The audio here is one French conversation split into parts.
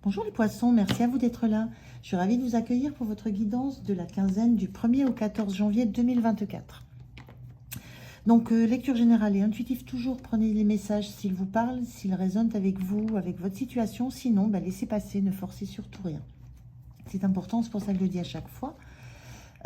Bonjour les poissons, merci à vous d'être là. Je suis ravie de vous accueillir pour votre guidance de la quinzaine du 1er au 14 janvier 2024. Donc, lecture générale et intuitive toujours, prenez les messages s'ils vous parlent, s'ils résonnent avec vous, avec votre situation. Sinon, laissez passer, ne forcez surtout rien. C'est important, c'est pour ça que je le dis à chaque fois.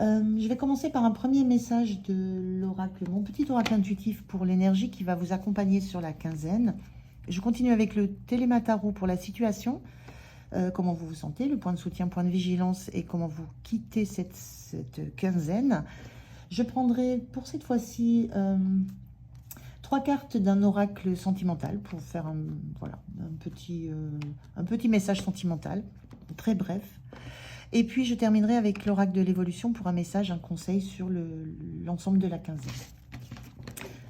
Je vais commencer par un premier message de l'oracle, mon petit oracle intuitif pour l'énergie qui va vous accompagner sur la quinzaine. Je continue avec le télématarot pour la situation. Comment vous vous sentez, le point de soutien, point de vigilance et comment vous quittez cette quinzaine. Je prendrai pour cette fois-ci 3 cartes d'un oracle sentimental pour faire un petit message sentimental, très bref. Et puis je terminerai avec l'oracle de l'évolution pour un message, un conseil sur l'ensemble de la quinzaine.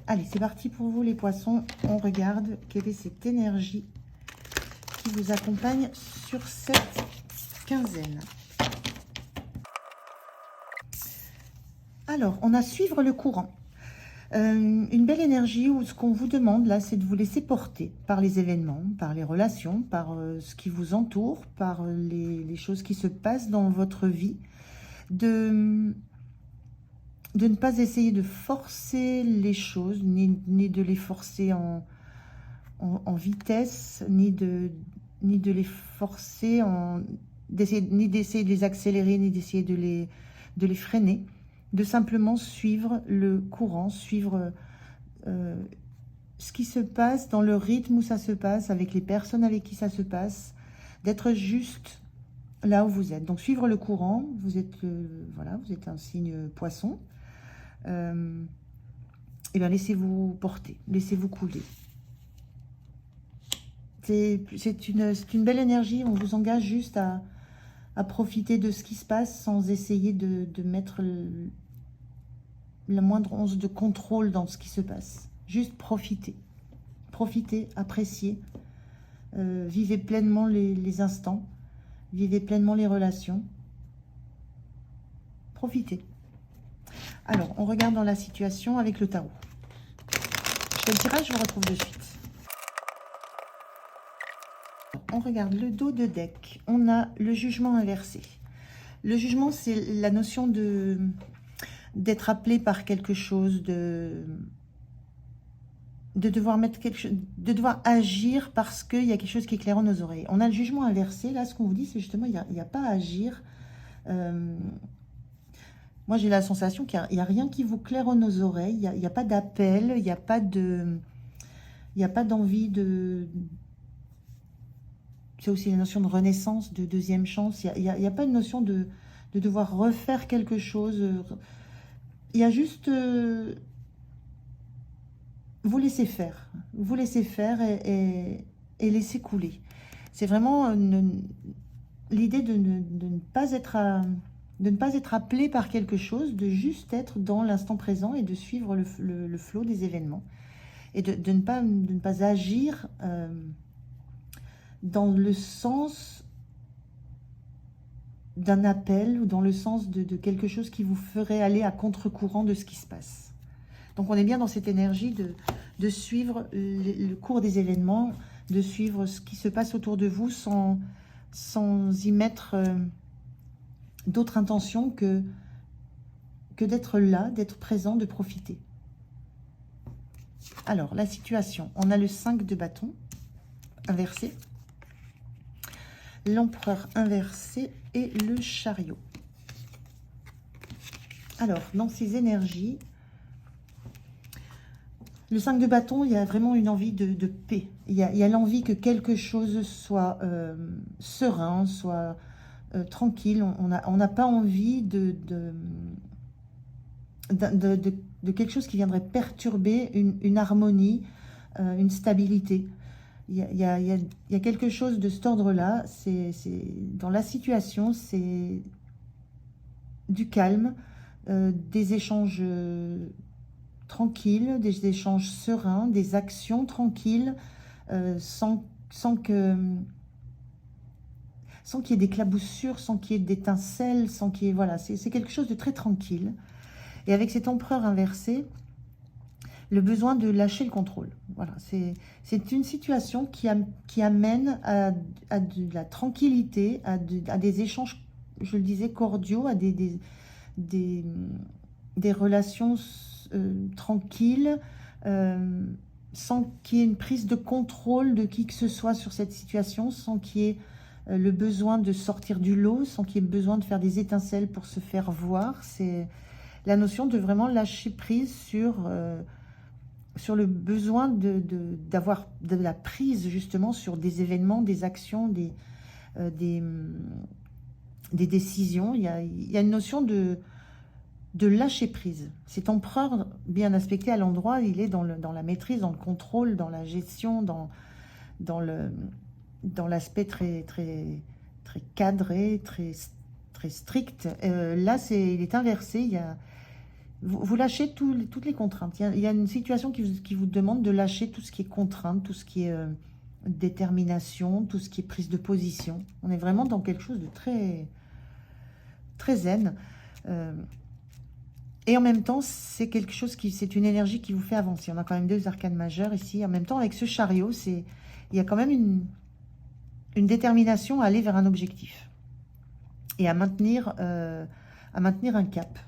Allez, c'est parti pour vous les poissons. On regarde quelle est cette énergie qui vous accompagne sur cette quinzaine. Alors, on a suivre le courant. Une belle énergie où ce qu'on vous demande là, c'est de vous laisser porter par les événements, par les relations, par ce qui vous entoure, par les choses qui se passent dans votre vie, de ne pas essayer de forcer les choses, ni de les forcer en vitesse, ni de les forcer, ni d'essayer de les accélérer, ni d'essayer de les freiner, de simplement suivre le courant, suivre ce qui se passe dans le rythme où ça se passe, avec les personnes avec qui ça se passe, d'être juste là où vous êtes. Donc suivre le courant, vous êtes un signe poisson, et bien laissez-vous porter, laissez-vous couler. C'est une belle énergie, on vous engage juste à profiter de ce qui se passe sans essayer de mettre la moindre once de contrôle dans ce qui se passe. Juste profiter. Profitez, appréciez, vivez pleinement les instants, vivez pleinement les relations. Profitez. Alors, on regarde dans la situation avec le tarot. Je fais le tirage, je vous retrouve de suite. On regarde le dos de deck. On a le jugement inversé. Le jugement, c'est la notion d'être appelé par quelque chose, de devoir mettre quelque chose, de devoir agir parce qu'il y a quelque chose qui éclaire nos oreilles. On a le jugement inversé. Là, ce qu'on vous dit, c'est justement, il n'y a pas à agir. Moi, j'ai la sensation qu'il n'y a rien qui vous claire nos oreilles. Il n'y a pas d'appel, il n'y a pas d'envie de... C'est aussi la notion de renaissance, de deuxième chance. Il n'y a pas une notion de devoir refaire quelque chose. Il y a juste... vous laissez faire. Vous laissez faire et laissez couler. C'est vraiment l'idée de ne pas être appelé par quelque chose, de juste être dans l'instant présent et de suivre le flot des événements. Et de ne pas agir... dans le sens d'un appel ou dans le sens de quelque chose qui vous ferait aller à contre-courant de ce qui se passe. Donc on est bien dans cette énergie de suivre le cours des événements, de suivre ce qui se passe autour de vous sans y mettre d'autres intentions que d'être là, d'être présent, de profiter. Alors, la situation, on a le 5 de bâton inversé, l'empereur inversé et le chariot. Alors, dans ces énergies, le 5 de bâton, il y a vraiment une envie de paix. Il y a l'envie que quelque chose soit serein, soit tranquille. On n'a pas envie de quelque chose qui viendrait perturber une harmonie, une stabilité. Il y a quelque chose de cet ordre-là. Dans la situation, c'est du calme, des échanges tranquilles, des échanges sereins, des actions tranquilles, sans qu'il y ait d'éclaboussures, sans qu'il y ait d'étincelles, sans c'est quelque chose de très tranquille. Et avec cet empereur inversé, le besoin de lâcher le contrôle. Voilà, c'est une situation qui amène à de la tranquillité, à des échanges, je le disais, cordiaux, à des, des relations tranquilles, sans qu'il y ait une prise de contrôle de qui que ce soit sur cette situation, sans qu'il y ait le besoin de sortir du lot, sans qu'il y ait besoin de faire des étincelles pour se faire voir. C'est la notion de vraiment lâcher prise sur le besoin d'avoir de la prise justement sur des événements, des actions, des décisions. Il y a une notion de lâcher prise. Cet empereur bien aspecté à l'endroit, il est dans la maîtrise, dans le contrôle, dans la gestion, dans l'aspect très cadré, très strict. Là, il est inversé. Vous lâchez toutes les contraintes. Il y a une situation qui vous demande de lâcher tout ce qui est contrainte, tout ce qui est détermination, tout ce qui est prise de position. On est vraiment dans quelque chose de très zen. Et en même temps, c'est quelque chose c'est une énergie qui vous fait avancer. On a quand même 2 arcanes majeures ici. En même temps, avec ce chariot, il y a quand même une détermination à aller vers un objectif et à maintenir un cap.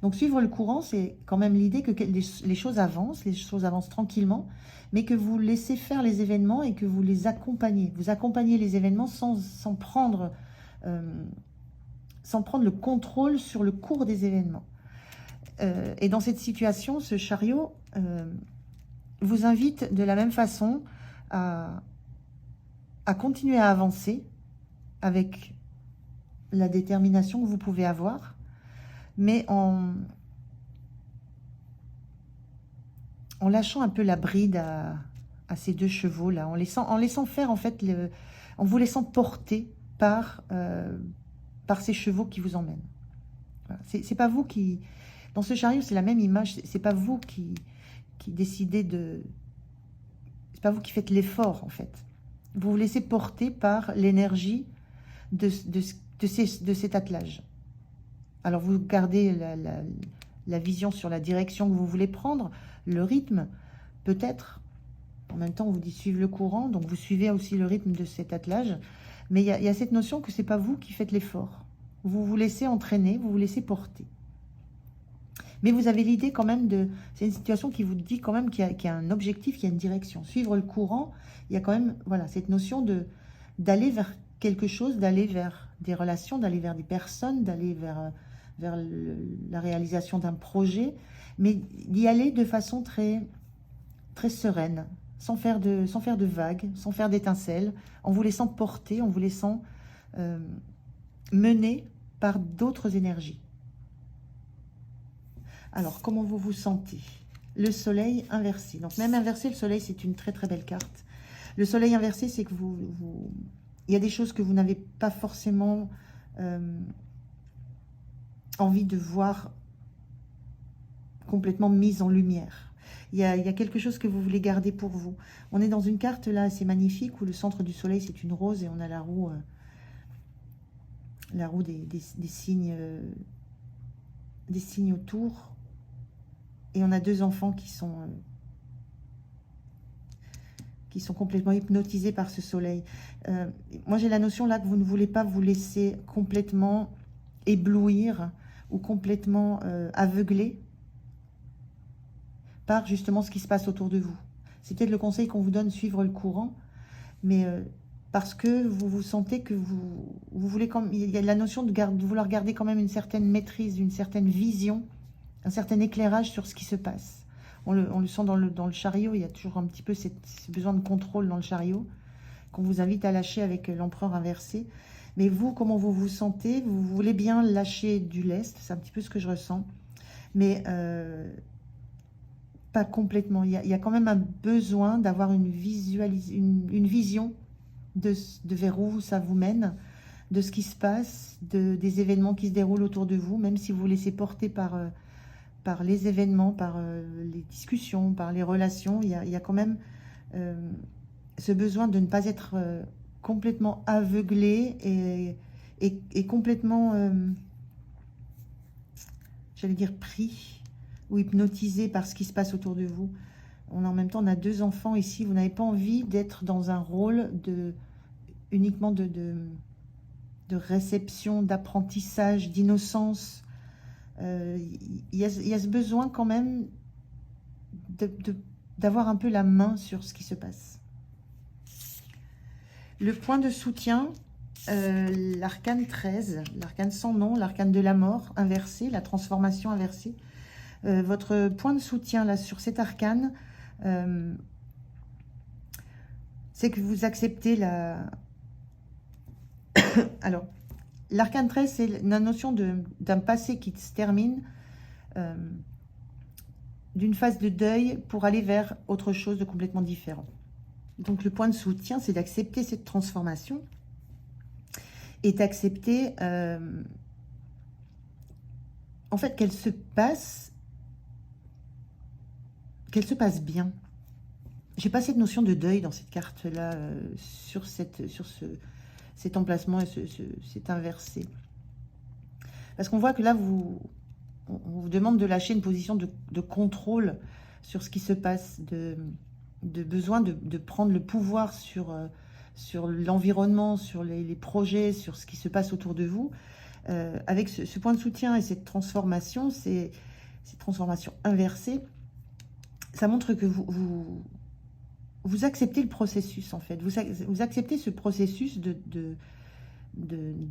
Donc suivre le courant, c'est quand même l'idée que les choses avancent tranquillement, mais que vous laissez faire les événements et que vous les accompagnez. Vous accompagnez les événements sans prendre le contrôle sur le cours des événements. Et dans cette situation, ce chariot vous invite de la même façon à continuer à avancer avec la détermination que vous pouvez avoir, mais en lâchant un peu la bride à ces 2 chevaux-là, en laissant faire, en fait, en vous laissant porter par ces chevaux qui vous emmènent. Voilà. C'est pas vous qui... Dans ce chariot, c'est la même image, c'est pas vous qui décidez de... C'est pas vous qui faites l'effort, en fait. Vous vous laissez porter par l'énergie de cet attelage. Alors, vous gardez la vision sur la direction que vous voulez prendre, le rythme, peut-être. En même temps, on vous dit suivre le courant, donc vous suivez aussi le rythme de cet attelage. Mais il y a cette notion que ce n'est pas vous qui faites l'effort. Vous vous laissez entraîner, vous vous laissez porter. Mais vous avez l'idée quand même c'est une situation qui vous dit quand même qu'il y a un objectif, qu'il y a une direction. Suivre le courant, il y a quand même cette notion d'aller vers quelque chose, d'aller vers des relations, d'aller vers des personnes, d'aller vers la réalisation d'un projet, mais d'y aller de façon très sereine, sans faire de vagues, sans faire d'étincelles, en vous laissant porter, en vous laissant mener par d'autres énergies. Alors, comment vous vous sentez? Le soleil inversé. Donc, même inversé, le soleil, c'est une très belle carte. Le soleil inversé, c'est que il y a des choses que vous n'avez pas forcément envie de voir complètement mises en lumière. Il y a quelque chose que vous voulez garder pour vous. On est dans une carte, là, c'est magnifique, où le centre du soleil, c'est une rose, et on a la roue des signes autour. Et on a 2 enfants qui sont complètement hypnotisés par ce soleil. Moi, j'ai la notion là que vous ne voulez pas vous laisser complètement éblouir ou complètement aveugler par justement ce qui se passe autour de vous. C'est peut-être le conseil qu'on vous donne, suivre le courant, mais parce que vous sentez que vous voulez, il y a la notion de vouloir garder quand même une certaine maîtrise, une certaine vision, un certain éclairage sur ce qui se passe. On le sent dans le chariot, il y a toujours un petit peu ce besoin de contrôle dans le chariot, qu'on vous invite à lâcher avec l'empereur inversé. Mais vous, comment vous vous sentez? Vous voulez bien lâcher du lest, c'est un petit peu ce que je ressens, mais pas complètement. Il y a quand même un besoin d'avoir une vision de vers où ça vous mène, de ce qui se passe, des événements qui se déroulent autour de vous, même si vous vous laissez porter par les événements, par les discussions, par les relations. Il y a quand même ce besoin de ne pas être complètement aveuglé et complètement, j'allais dire, pris ou hypnotisé par ce qui se passe autour de vous. En même temps, on a 2 enfants ici. Vous n'avez pas envie d'être dans un rôle uniquement de réception, d'apprentissage, d'innocence. Il y a ce besoin quand même d'avoir un peu la main sur ce qui se passe. Le point de soutien, l'arcane 13, l'arcane sans nom, l'arcane de la mort inversée, la transformation inversée. Votre point de soutien là sur cet arcane, c'est que vous acceptez la... Alors, l'arcane 13, c'est la notion d'un passé qui se termine, d'une phase de deuil pour aller vers autre chose de complètement différent. Donc, le point de soutien, c'est d'accepter cette transformation et d'accepter, en fait, qu'elle se passe bien. J'ai pas cette notion de deuil dans cette carte-là, sur cet emplacement et cet inversé. Parce qu'on voit que là, on vous demande de lâcher une position de contrôle sur ce qui se passe, de besoin de prendre le pouvoir sur l'environnement, sur les projets, sur ce qui se passe autour de vous. Avec ce point de soutien et cette transformation inversée, ça montre que vous acceptez le processus, en fait. Vous acceptez ce processus de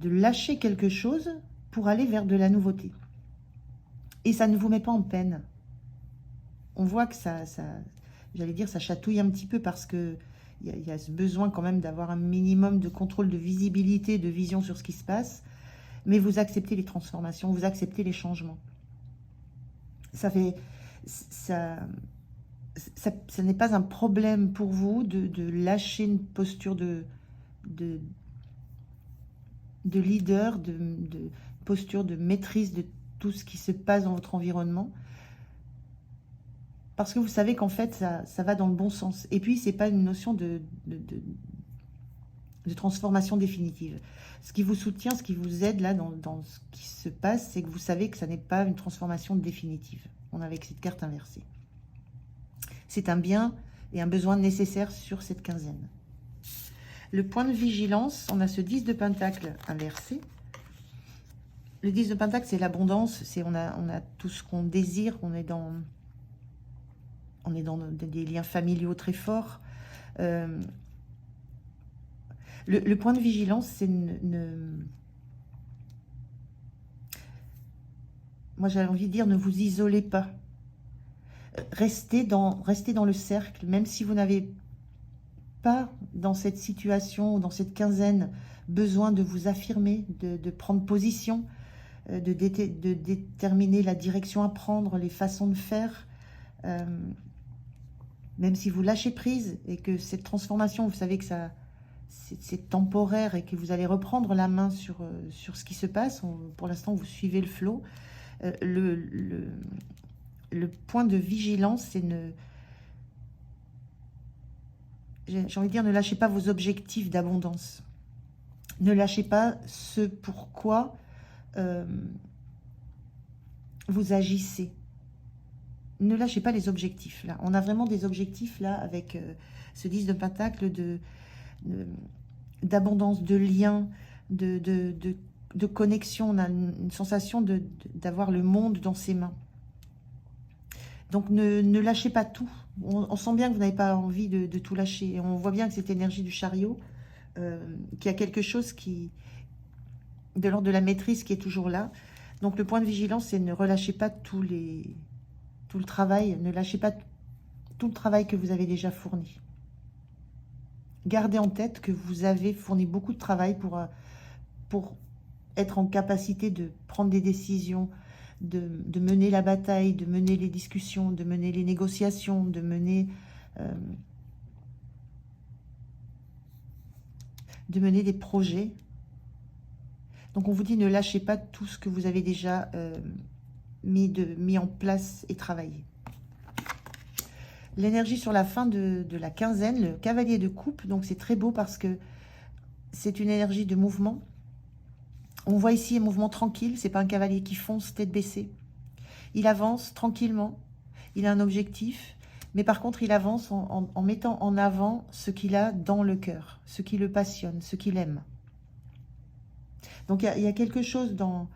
lâcher quelque chose pour aller vers de la nouveauté. Et ça ne vous met pas en peine. On voit que j'allais dire, ça chatouille un petit peu parce que il y a ce besoin quand même d'avoir un minimum de contrôle, de visibilité, de vision sur ce qui se passe. Mais vous acceptez les transformations, vous acceptez les changements. Ça n'est pas un problème pour vous de lâcher une posture de leader, de posture de maîtrise de tout ce qui se passe dans votre environnement. Parce que vous savez qu'en fait, ça va dans le bon sens. Et puis, ce n'est pas une notion de transformation définitive. Ce qui vous soutient, ce qui vous aide là dans ce qui se passe, c'est que vous savez que ça n'est pas une transformation définitive. On a avec cette carte inversée. C'est un bien et un besoin nécessaire sur cette quinzaine. Le point de vigilance, on a ce 10 de Pentacle inversé. Le 10 de Pentacle, c'est l'abondance, on a tout ce qu'on désire, on est dans des liens familiaux très forts. Le point de vigilance, c'est moi j'avais envie de dire, ne vous isolez pas. Restez dans le cercle, même si vous n'avez pas dans cette situation ou dans cette quinzaine besoin de vous affirmer, de prendre position, de déterminer la direction à prendre, les façons de faire. Même si vous lâchez prise et que cette transformation, vous savez que c'est temporaire et que vous allez reprendre la main sur ce qui se passe. Pour l'instant, vous suivez le flot. Le point de vigilance, c'est j'ai envie de dire, ne lâchez pas vos objectifs d'abondance. Ne lâchez pas ce pourquoi vous agissez. Ne lâchez pas les objectifs. Là, on a vraiment des objectifs là avec ce 10 de Pentacle d'abondance, de lien, de connexion. On a une sensation d'avoir le monde dans ses mains. Donc ne lâchez pas tout. On sent bien que vous n'avez pas envie de tout lâcher. Et on voit bien que cette énergie du chariot, qu'il y a quelque chose de l'ordre de la maîtrise qui est toujours là. Donc le point de vigilance, c'est ne relâchez pas tout le travail, ne lâchez pas tout le travail que vous avez déjà fourni. Gardez en tête que vous avez fourni beaucoup de travail pour être en capacité de prendre des décisions, de mener la bataille, de mener les discussions, de mener les négociations, de mener des projets. Donc on vous dit, ne lâchez pas tout ce que vous avez déjà mis en place et travaillé. L'énergie sur la fin de la quinzaine, le cavalier de coupe, donc c'est très beau parce que c'est une énergie de mouvement. On voit ici un mouvement tranquille, c'est pas un cavalier qui fonce tête baissée. Il avance tranquillement, il a un objectif, mais par contre, il avance en mettant en avant ce qu'il a dans le cœur, ce qui le passionne, ce qu'il aime. Donc, il y a quelque chose dans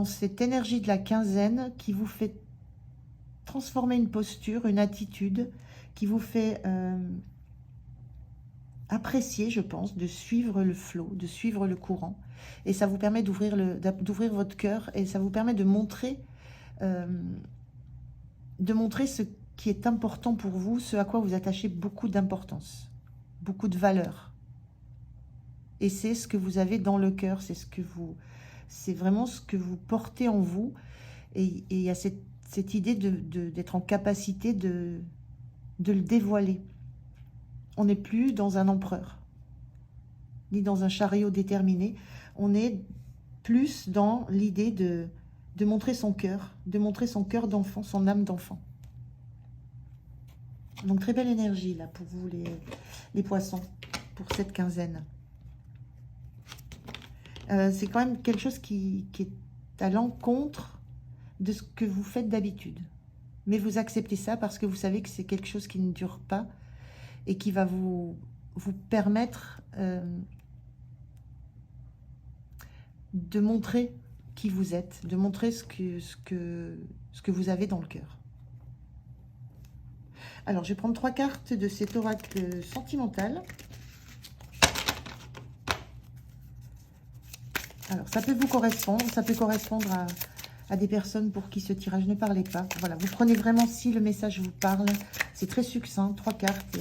cette énergie de la quinzaine qui vous fait transformer une posture, une attitude, qui vous fait apprécier, je pense, de suivre le flot, de suivre le courant. Et ça vous permet d'ouvrir votre cœur et ça vous permet de montrer ce qui est important pour vous, ce à quoi vous attachez beaucoup d'importance, beaucoup de valeur. Et c'est ce que vous avez dans le cœur, c'est vraiment ce que vous portez en vous. Et il y a cette idée d'être en capacité de le dévoiler. On n'est plus dans un empereur, ni dans un chariot déterminé. On est plus dans l'idée de montrer son cœur, d'enfant, son âme d'enfant. Donc, très belle énergie, là, pour vous, les poissons, pour cette quinzaine. C'est quand même quelque chose qui est à l'encontre de ce que vous faites d'habitude. Mais vous acceptez ça parce que vous savez que c'est quelque chose qui ne dure pas et qui va vous permettre de montrer qui vous êtes, de montrer ce que vous avez dans le cœur. Alors, je vais prendre 3 cartes de cet oracle sentimental. Alors, ça peut vous correspondre, ça peut correspondre à des personnes pour qui ce tirage ne parlait pas. Voilà, vous prenez vraiment si le message vous parle. C'est très succinct, 3 cartes.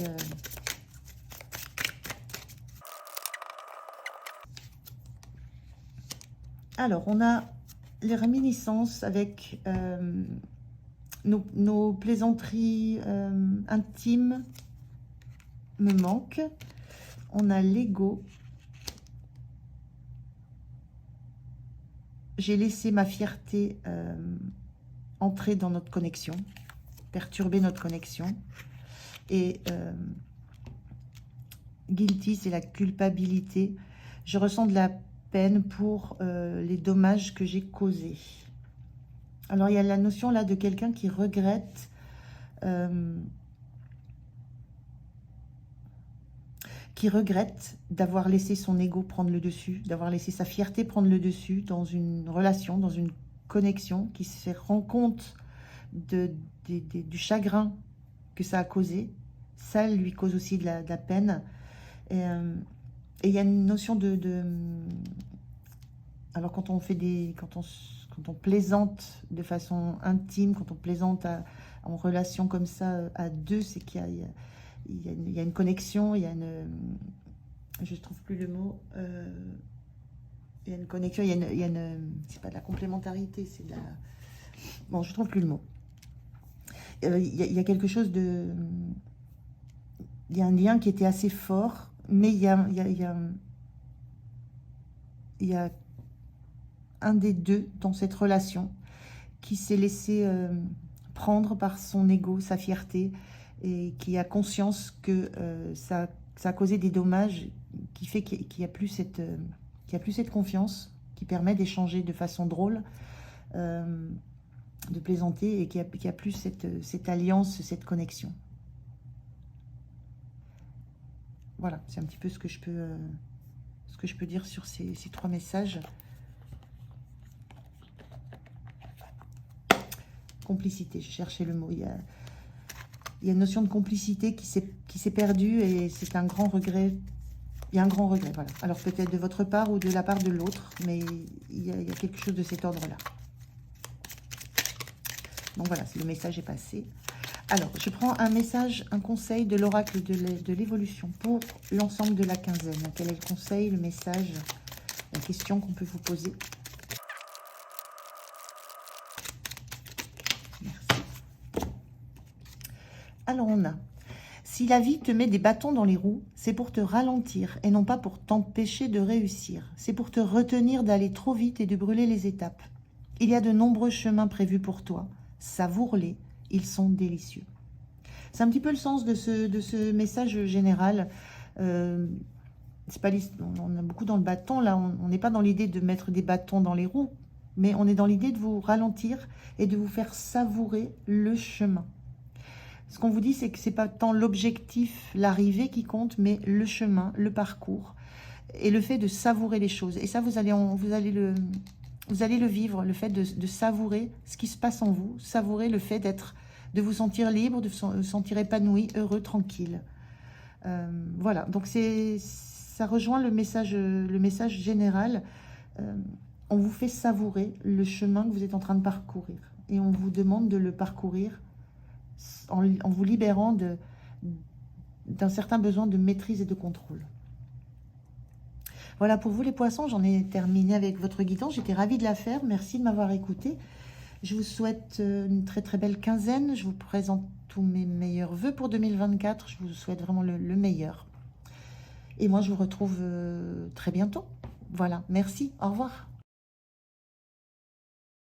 Alors, on a les réminiscences avec nos plaisanteries intimes me manquent. On a l'ego. J'ai laissé ma fierté entrer dans notre connexion, perturber notre connexion. Et guilty, c'est la culpabilité. Je ressens de la peine pour les dommages que j'ai causés. Alors, il y a la notion là de quelqu'un qui regrette d'avoir laissé son ego prendre le dessus, d'avoir laissé sa fierté prendre le dessus dans une relation, dans une connexion, qui se rend compte du chagrin que ça a causé. Ça lui cause aussi de la peine. Et il y a une notion alors quand on fait quand on plaisante de façon intime, quand on plaisante en relation comme ça à deux, c'est qu'il y a une connexion, il y a je ne trouve plus le mot, il y a une connexion, il y a c'est pas de la complémentarité, c'est de la... Bon, je ne trouve plus le mot. Il y a quelque chose de... Il y a un lien qui était assez fort, mais il y a un des deux dans cette relation qui s'est laissé prendre par son ego, sa fierté, et qui a conscience que ça a causé des dommages, qui fait qu'il n'y a plus cette confiance, qui permet d'échanger de façon drôle, de plaisanter, et qui a plus cette alliance, cette connexion. Voilà, c'est un petit peu ce que je peux dire sur ces 3 messages. Complicité, je cherchais le mot. Il y a une notion de complicité qui s'est perdue et c'est un grand regret. Il y a un grand regret, voilà. Alors peut-être de votre part ou de la part de l'autre, mais il y a quelque chose de cet ordre-là. Donc voilà, le message est passé. Alors, je prends un message, un conseil de l'oracle de l'évolution pour l'ensemble de la quinzaine. Quel est le conseil, le message, la question qu'on peut vous poser? Merci. Alors, on a: si la vie te met des bâtons dans les roues, c'est pour te ralentir et non pas pour t'empêcher de réussir. C'est pour te retenir d'aller trop vite et de brûler les étapes. Il y a de nombreux chemins prévus pour toi. Savoure-les. Ils sont délicieux. C'est un petit peu le sens de ce message général. C'est pas, on a beaucoup dans le bâton, là. On n'est pas dans l'idée de mettre des bâtons dans les roues. Mais on est dans l'idée de vous ralentir et de vous faire savourer le chemin. Ce qu'on vous dit, c'est que ce n'est pas tant l'objectif, l'arrivée qui compte, mais le chemin, le parcours et le fait de savourer les choses. Et ça, vous allez le vivre, le fait de savourer ce qui se passe en vous, savourer le fait de vous sentir libre, de vous sentir épanoui, heureux, tranquille. Voilà, donc ça rejoint le message général. On vous fait savourer le chemin que vous êtes en train de parcourir. Et on vous demande de le parcourir en vous libérant d'un certain besoin de maîtrise et de contrôle. Voilà, pour vous les poissons, j'en ai terminé avec votre guidance. J'étais ravie de la faire. Merci de m'avoir écouté. Je vous souhaite une très très belle quinzaine. Je vous présente tous mes meilleurs vœux pour 2024. Je vous souhaite vraiment le meilleur. Et moi, je vous retrouve très bientôt. Voilà, merci, au revoir.